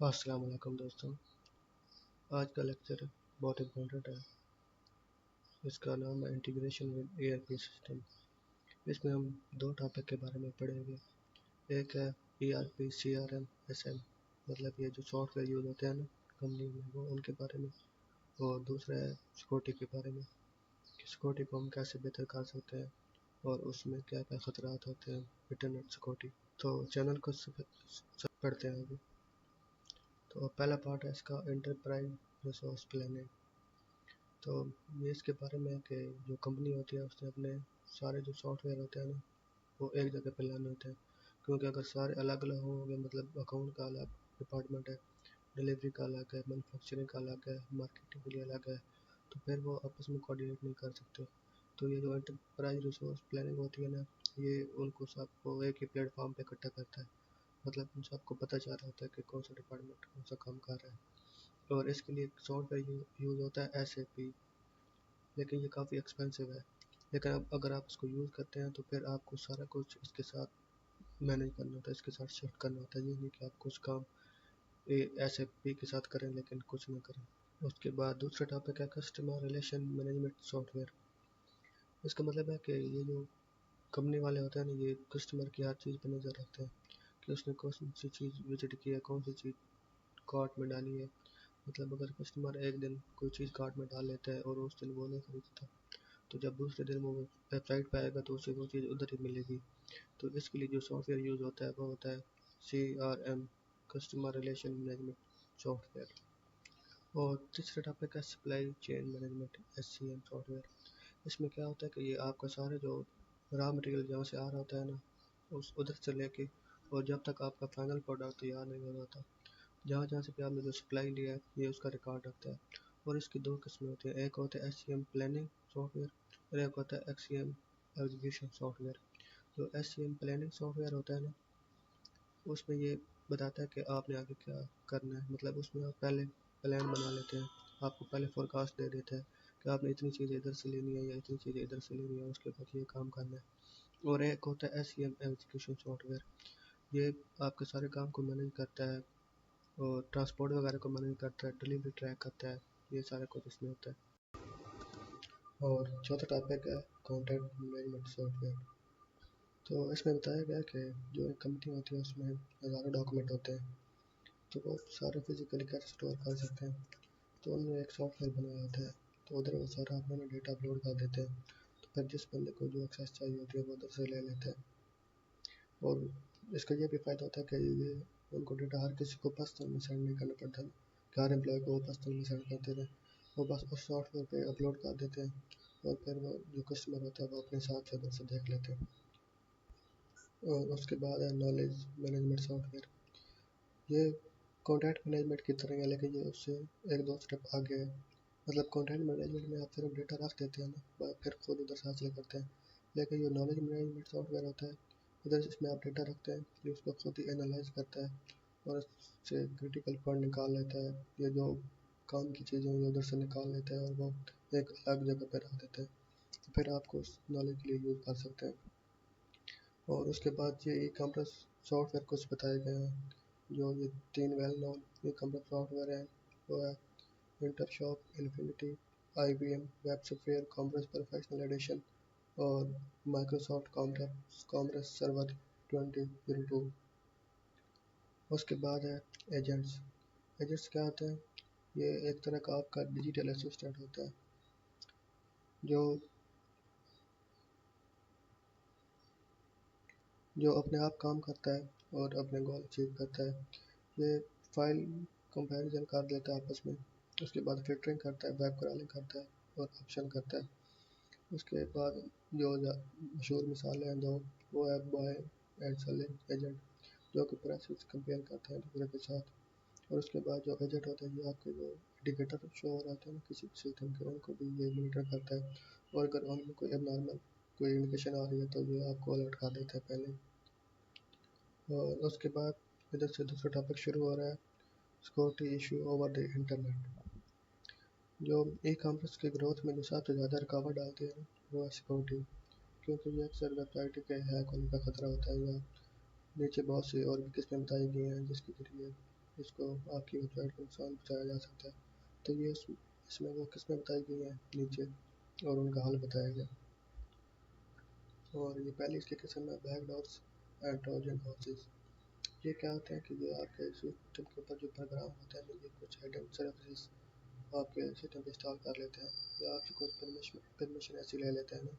अस्सलाम वालेकुम दोस्तों। आज का लेक्चर बहुत इम्पोर्टेंट है। इसका नाम है इंटीग्रेशन विद ईआरपी सिस्टम। इसमें हम दो टॉपिक के बारे में पढ़ेंगे। एक है ईआरपी सीआरएम एसएम, मतलब ये जो सॉफ्टवेयर यूज़ होते हैं ना कंपनी में, वो उनके बारे में। और दूसरा है सिक्योरिटी के बारे में कि सिक्योरिटी को हम कैसे बेहतर कर सकते हैं और उसमें क्या क्या ख़तरात होते हैं इंटरनेट सिक्योरिटी। तो चैनल को सब पढ़ते हैं अभी। तो पहला पार्ट है इसका एंटरप्राइज रिसोर्स प्लानिंग। तो ये इसके बारे में है कि जो कंपनी होती है उसने अपने सारे जो सॉफ्टवेयर होते हैं ना वो एक जगह पे लाने होते हैं, क्योंकि अगर सारे अलग अलग होंगे, मतलब अकाउंट का अलग डिपार्टमेंट है, डिलीवरी का अलग है, मैन्युफैक्चरिंग का अलग है, मार्केटिंग के लिए अलग है, तो फिर वो आपस में कोऑर्डिनेट नहीं कर सकते। तो ये जो एंटरप्राइज रिसोर्स प्लानिंग होती है ना, ये उनको सबको एक ही प्लेटफॉर्म पे इकट्ठा करता है। मतलब उन सबको पता चल रहा होता है कि कौन सा डिपार्टमेंट कौन सा काम कर रहा है। और इसके लिए सॉफ्टवेयर यूज़ होता है SAP, लेकिन ये काफ़ी एक्सपेंसिव है। लेकिन अब अगर आप इसको यूज़ करते हैं तो फिर आपको सारा कुछ इसके साथ मैनेज करना होता है, इसके साथ शिफ्ट करना होता है। ये नहीं कि आप कुछ काम SAP के साथ करें लेकिन कुछ ना करें। उसके बाद दूसरा टॉपिक है कस्टमर रिलेशन मैनेजमेंट सॉफ्टवेयर। इसका मतलब है कि ये जो कंपनी वाले होते हैं ना, ये कस्टमर की हर चीज़ पर नज़र रखते हैं कि उसने कौन सी चीज़ विजिट की है, कौन सी चीज़ कार्ट में डाली है। मतलब अगर कस्टमर एक दिन कोई चीज़ कार्ट में डाल लेता है और उस दिन वो नहीं खरीदता, तो जब दूसरे दिन वो वेबसाइट पे आएगा तो उसे वो चीज़ उधर ही मिलेगी। तो इसके लिए जो सॉफ्टवेयर यूज़ होता है वो होता है CRM, customer relation management software. और तीसरा टॉपिक है supply chain management SCM software. इसमें क्या होता है कि ये आपका सारे जो रॉ मटेरियल जहाँ से आ रहा होता है ना, उस उधर से लेके और जब तक आपका फाइनल प्रोडक्ट तैयार नहीं हो जाता, जहाँ जहाँ से भी आपने जो सप्लाई लिया है ये उसका रिकॉर्ड रखता है। और इसकी दो किस्में होती हैं, एक होता है SCM प्लानिंग सॉफ्टवेयर और एक होता है XCM एग्जीक्यूशन सॉफ्टवेयर। जो SCM प्लानिंग सॉफ्टवेयर होता है ना, उसमें ये बताता है कि आपने आगे क्या करना है। मतलब उसमें आप पहले प्लान बना लेते हैं, आपको पहले फोरकास्ट दे देता है कि आपने इतनी चीज़ें इधर से लेनी है या इतनी चीज़ें इधर से लेनी है, उसके बाद ये काम करना है। और एक होता है SCM एग्जीक्यूशन सॉफ्टवेयर, ये आपके सारे काम को मैनेज करता है और ट्रांसपोर्ट वगैरह को मैनेज करता है, डिलीवरी ट्रैक करता है, ये सारा कुछ इसमें होता है। और चौथा टॉपिक है कंटेंट मैनेजमेंट सॉफ्टवेयर। तो इसमें बताया गया कि जो एक कंपनी होती है उसमें हज़ारों डॉक्यूमेंट होते हैं, तो वो सारे फिजिकली कैसे स्टोर कर सकते हैं। तो उन्होंने एक सॉफ्टवेयर बनाया होता है, तो उधर वो सारा अपना डेटा अपलोड कर देते हैं। तो फिर जिस बंदे को जो एक्सेस चाहिए होती है वो उधर से ले लेते हैं। और इसका ये भी फ़ायदा होता है कि ये उनको डेटा हर किसी को पर्सनल में सेंड नहीं करना पड़ता है कि हर एम्प्लॉय को वो पर्सनल में सेंड करते थे। वो बस उस सॉफ्टवेयर पे अपलोड कर देते हैं और फिर वो जो कस्टमर होता है वो अपने हिसाब से उधर से देख लेते हैं। और उसके बाद है नॉलेज मैनेजमेंट सॉफ्टवेयर। ये कंटेंट मैनेजमेंट की तरह है, लेकिन ये उससे एक दो स्टेप आगे है। मतलब कंटेंट मैनेजमेंट में आप सिर्फ डेटा रख देते हैं ना, फिर खुद उधर से हासिल करते हैं। लेकिन जो नॉलेज मैनेजमेंट सॉफ्टवेयर होता है, उधर इसमें आप डेटा रखते हैं, ये उसको खुद ही एनालाइज करता है और उससे क्रिटिकल पॉइंट निकाल लेता है। ये जो काम की चीज़ें ये उधर से निकाल लेता है और वो एक अलग जगह पर रख देता है, तो फिर आपको उस नॉलेज के लिए यूज़ कर सकते हैं। और उसके बाद ये ई कॉमर्स सॉफ्टवेयर कुछ बताए गए हैं। जो ये तीन well known e commerce software हैं वो है Intershop, Infinity, IBM WebSphere commerce professional edition और माइक्रोसॉफ्ट कॉमर्स सर्वर 2002। उसके बाद है एजेंट्स। एजेंट्स क्या होते हैं? ये एक तरह का आपका डिजिटल असिस्टेंट होता है जो जो अपने आप काम करता है और अपने गोल अचीव करता है। ये फाइल कंपैरिजन कर लेता है आपस में, उसके बाद फिल्टरिंग करता है, वेब क्रॉलिंग करता है और ऑप्शन करता है। उसके बाद जो मशहूर मिसालें हैं दो, वो है बाय एंड सेलिंग एजेंट, जो कि प्राइस कंपेयर करते हैं दूसरे के साथ। और उसके बाद जो एजेंट होता है, ये आपके जो इंडिकेटर शो हो रहे हैं ना किसी सिस्टम के, उनको भी ये मॉनिटर करता है। और अगर उनमें कोई एबनॉर्मल कोई इंडिकेशन आ रही है तो ये आपको अलर्ट कर देता है पहले। और उसके बाद इधर से दूसरा टॉपिक शुरू हो रहा है, security issue over the internet. जो ई कॉमर्स के ग्रोथ में जो सबसे ज़्यादा रुकावट डालती है ना, वो है सिक्योरिटी। क्योंकि ये अक्सर वेबसाइट के हैक होने का खतरा होता है, या नीचे बहुत सी और भी किस्में बताई गई हैं जिसके जरिए जिसको आपकी वेबसाइट को नुकसान पहुँचाया जा सकता है। तो ये इसमें वो किस्में बताई गई हैं नीचे, और उनका हल बताया गया। और ये पहली इसकी किस्म है बैकडोर्स एंड ट्रोजन हॉर्सेस। ये क्या होते हैं कि ये आपके सिस्टम के ऊपर जो प्रोग्राम होते हैं, ये कुछ हिडन सर्विसेज आपके सिस्टम पे इंस्टॉल कर लेते हैं, या आपसे कुछ परमिशन ऐसी ले लेते हैं ना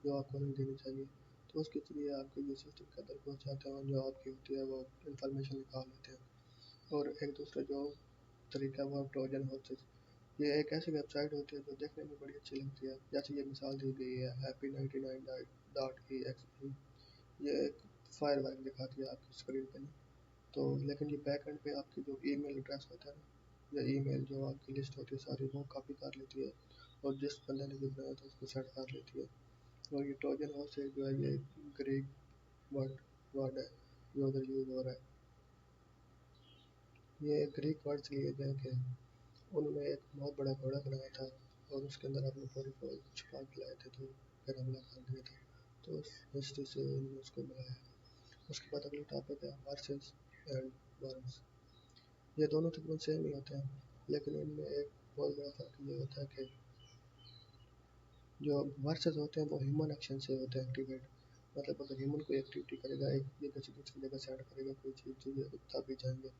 जो आपको नहीं देनी चाहिए। तो उसके जरिए आपके ये सिस्टम के अंदर पहुँच जाते हैं और जो आपकी होती है वो इंफॉर्मेशन निकाल लेते हैं। और एक दूसरा जो तरीका है वो ट्रोजन हॉर्सेस। ये एक ऐसी वेबसाइट होती है जो देखने में बड़ी अच्छी लगती है, जैसे ये मिसाल दी गई है happy99.exe। ये एक फायर वर्क दिखाती है आपकी स्क्रीन पे ना। तो लेकिन ये बैक एंड पे आपकी जो ईमेल एड्रेस होता है ना, या ईमेल जो आपकी लिस्ट होती है सारी, वो कॉपी कर लेती है और जिस बंदे ने जो बनाया था उसको सेट कर लेती है। और ये ट्रोजन हॉर्स जो है ये ग्रीक वर्ड वर्ड है जो उधर यूज हो रहा है। ये ग्रीक वर्ड से लिए गए कि उन्होंने एक बहुत बड़ा घोड़ा बनाया था और उसके अंदर अपनी पूरी फौज छुपा के लाए थे, तो फिर हमला कर दिया था। तो उस हिस्ट्री से उन्होंने उसको मिलाया। उसके बाद अगला टॉपिक है हॉर्सेस एंड वर्म्स। ये दोनों तकरीबन सेम ही होते हैं, लेकिन इनमें एक बहुत बड़ा फ़र्क ये होता है कि जो वर्सेस होते हैं वो ह्यूमन एक्शन से होते हैं एक्टिवेट। मतलब अगर ह्यूमन कोई एक्टिविटी करेगा, एक जगह से दूसरी जगह से ऐड करेगा कोई चीज़ तभी जाएंगे।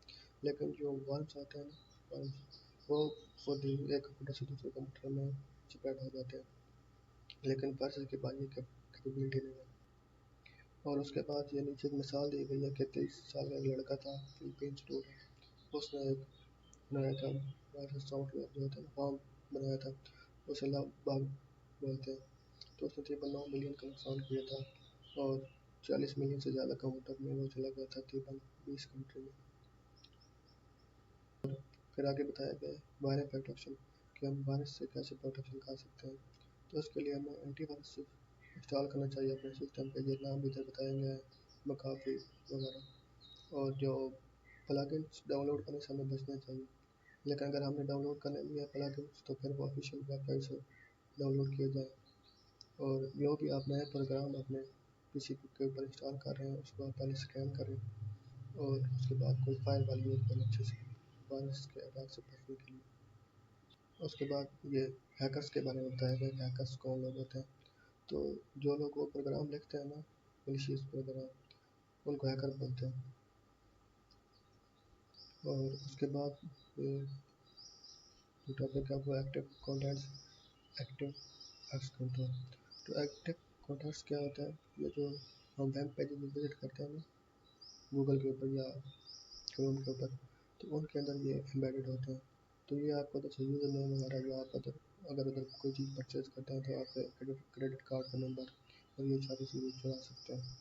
लेकिन जो वर्म्स होते हैं ना, वर्म्स वो खुद ही एक कंप्यूटर से दूसरे कंप्यूटर में स्प्रेड हो जाते हैं, लेकिन वर्सेस के पास ये कैपेबिलिटी नहीं है। और उसके बाद ये नीचे एक मिसाल दी गई है कि 30 साल का एक लड़का था, फिलीपींस स्टूडेंट। उसने एक बनाया था वायरस सॉफ्टवेयर जो होता है ना, फॉर्म बनाया था, उसे लव बग बोलते हैं। तो उसने तकरीबन 9 मिलियन का नुकसान किया था, और 40 मिलियन से ज़्यादा कंप्यूटर में वो चला गया था तकरीबन 20 कंट्री में। फिर आगे बताया गया है वायरस प्रोटेक्शन, कि हम वायरस से कैसे प्रोटेक्शन कर सकते हैं। तो उसके लिए हमें एंटीवायरस इंस्टॉल करना चाहिए अपने सिस्टम पे। ये नाम भी इधर बताया गया है, मकाफी वगैरह। और जो प्लगइन्स डाउनलोड करने से हमें बचना चाहिए। लेकिन अगर हमने डाउनलोड करने लिए प्लगइन्स तो फिर वो ऑफिशियल वेबसाइट से डाउनलोड किए जाए। और जो भी आप नए प्रोग्राम अपने पीसी के ऊपर इंस्टॉल कर रहे हैं उसको आप पहले स्कैन करें, और उसके बाद कोई फायरवॉल यूज़ करें अच्छे से वायरस के अटैक से बचने के लिए। उसके बाद ये हैकर्स के बारे में बताया गया कि हैकर्स कौन लोग होते हैं। तो जो लोग वो प्रोग्राम लिखते हैं ना, मलिशियस प्रोग्राम, उनको हैकर बोलते हैं। और उसके बाद ये जो टॉपिक है वो active contents, active x control. तो एक्टिव कॉन्टेंट्स क्या होता है? ये जो हम वेब पेज विजिट करते हैं ना गूगल के ऊपर या क्रोम के ऊपर, तो उनके अंदर ये एम्बेडेड होते हैं। तो ये आपको जैसे यूज़र नेम वगैरह जो आप अगर उधर कोई चीज़ परचेज करते हैं तो आपके क्रेडिट कार्ड का नंबर और ये सारी चीज़ें चुरा सकते हैं।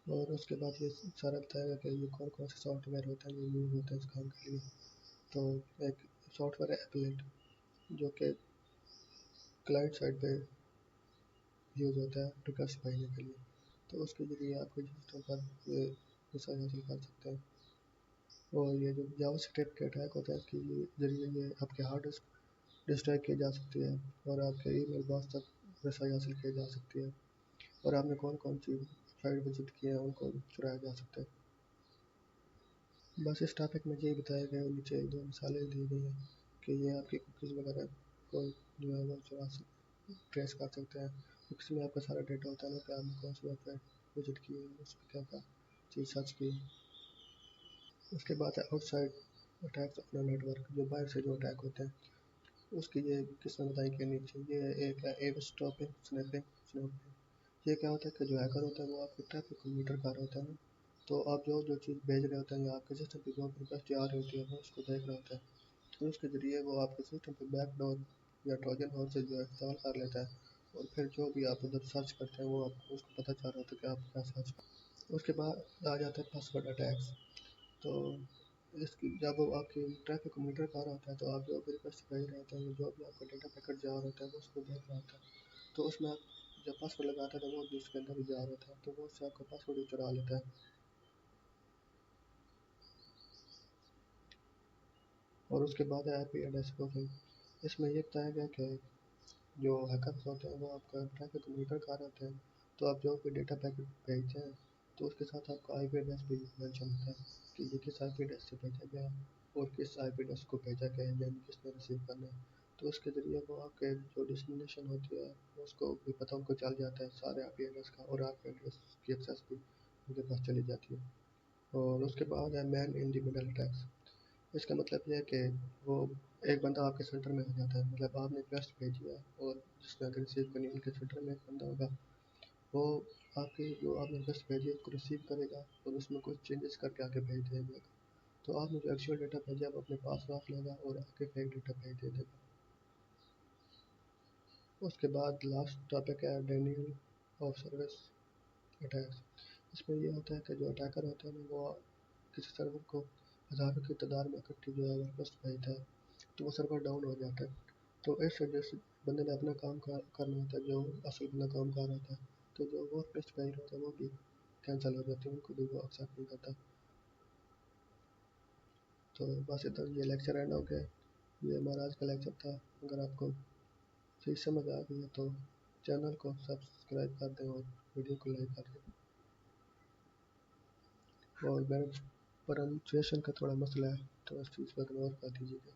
और उसके बाद ये सारा बताएगा कि ये कौन कौन से सॉफ्टवेयर होते हैं जो यूज़ होते हैं इस काम के लिए। तो एक सॉफ्टवेयर है एप्लेट, जो कि क्लाइंट साइड पे यूज़ होता है रिक्वेस्ट भेजने के लिए। तो उसके ज़रिए आप कोई सिस्टम पर ये रिसर्च हासिल कर सकते हैं। और ये जो जावास्क्रिप्ट के अटैक होता है, इसके ज़रिए ये आपके हार्ड डिस्क डिस्ट्रॉय की जा सकती है, और आपके ईमेल बॉक्स तक रसाई हासिल की जा सकती है, और आपने कौन कौन सी साइट विजिट किए हैं उनको चुराया जा सकता है। बस इस टॉपिक में यही बताया गया है। नीचे एक दो मिसालें दी गई हैं कि ये आपकी कुकीज़ वगैरह को जो है वो चुरा ट्रेस कर सकते हैं। कुकीज़ में आपका सारा डेटा होता है ना, कि आपने कौन सी वेबसाइट विजिट की है, उस पर क्या क्या चीज़ सर्च की। उसके बाद है आउटसाइड अटैक्स ऑन नेटवर्क, जो बाहर से जो अटैक होते हैं उसकी ये किस्में बताई गई नीचे। ये एक है एवरस्टॉपिंग स्नैपिंग स्नैपिंग। ये क्या होता है कि जो हैकर होता है वो आपके ट्रैफिक को मीटर कर रहा होता है ना, तो आप जो जो चीज़ भेज रहे होते हैं या आपके सिस्टम पे जो रिक्वेस्ट आ रही होती है वो उसको देख रहा होता है। तो उसके ज़रिए वो आपके सिस्टम पे बैकडोर या ट्रोजन हॉर्स जो इंस्टॉल कर लेता है, और फिर जो भी आप उधर सर्च करते हैं वो आपको उसको पता चल रहा होता है कि आप क्या सर्च कर। उसके बाद आ जाता है पासवर्ड अटैक्स। तो इसकी जब वो आपके ट्रैफिक को मीटर कर रहा होता है, तो आप जो भी रिक्वेस्ट भेज रहे होते हैं, जो भी आपका डेटा पैकेट जा रहा होता है वो उसको देख रहा होता है। तो उसमें आप जब पासवर्ड लगाते हैं तो वो भी उसके अंदर ही जा रहा था, तो वो उससे आपका पासवर्ड ही चुरा लेता है। और उसके बाद है आईपी एड्रेस स्पूफिंग। इसमें ये बताया गया कि जो हैकर्स होते हैं वो आपका ट्रैफिक को मॉनिटर कर रहे होते हैं, तो आप जो भी डेटा पैकेट भेजते हैं तो उसके साथ आपका आईपी एड्रेस भी मेंशन होता है कि ये किस आईपी एड्रेस से भेजा गया है और किस आईपी एड्रेस को भेजा गया है, यानी किसने रिसीव करना है। तो उसके ज़रिए वो आपके जो डेस्टिनेशन होती है उसको भी पता उनको चल जाता है सारे आईपी एड्रेस का, और आईपी एड्रेस की एक्सेस भी उनके पास चली जाती है। और उसके बाद है man in the middle attacks. इसका मतलब ये है कि वो एक बंदा आपके सेंटर में हो जाता है, मतलब आपने रिक्वेस्ट भेजी है और जिसने अगर रिसीव करनी है उनके सेंटर में एक बंदा होगा, वो आपकी जो आपने रिक्वेस्ट भेजी है उसको रिसीव करेगा और उसमें कुछ चेंजेस करके आगे भेज देगा। तो आपने जो एक्चुअल डेटा भेजा वो अपने पास रख लेगा और आगे फेक डेटा भेज दे देगा। उसके बाद लास्ट टॉपिक है डेनियल ऑफ सर्विस अटैक्स। इसमें ये होता है कि जो अटैकर होते हैं ना, वो किसी सर्वर को हज़ारों की तादाद में इकट्ठी जो है रिक्वेस्ट भेजता है, तो वो सर्वर डाउन हो जाता है। तो इस वजह से बंदे ने अपना काम करना होता है, जो असल बंदा काम कर रहा होता है, तो जो वो रिक्वेस्ट भेज रहा होता है वो भी कैंसिल हो जाती है, उनको भी वो एक्सेप्ट नहीं करता। तो बस इतना, ये लेक्चर एंड हो गया। ये हमारा आज का लेक्चर था। अगर आपको सही समझ आ गई है तो चैनल को सब्सक्राइब कर दें और वीडियो को लाइक कर दें। और मेरे प्रोनाउंसिएशन का थोड़ा मसला है तो इस चीज़ को इग्नोर कर दीजिएगा।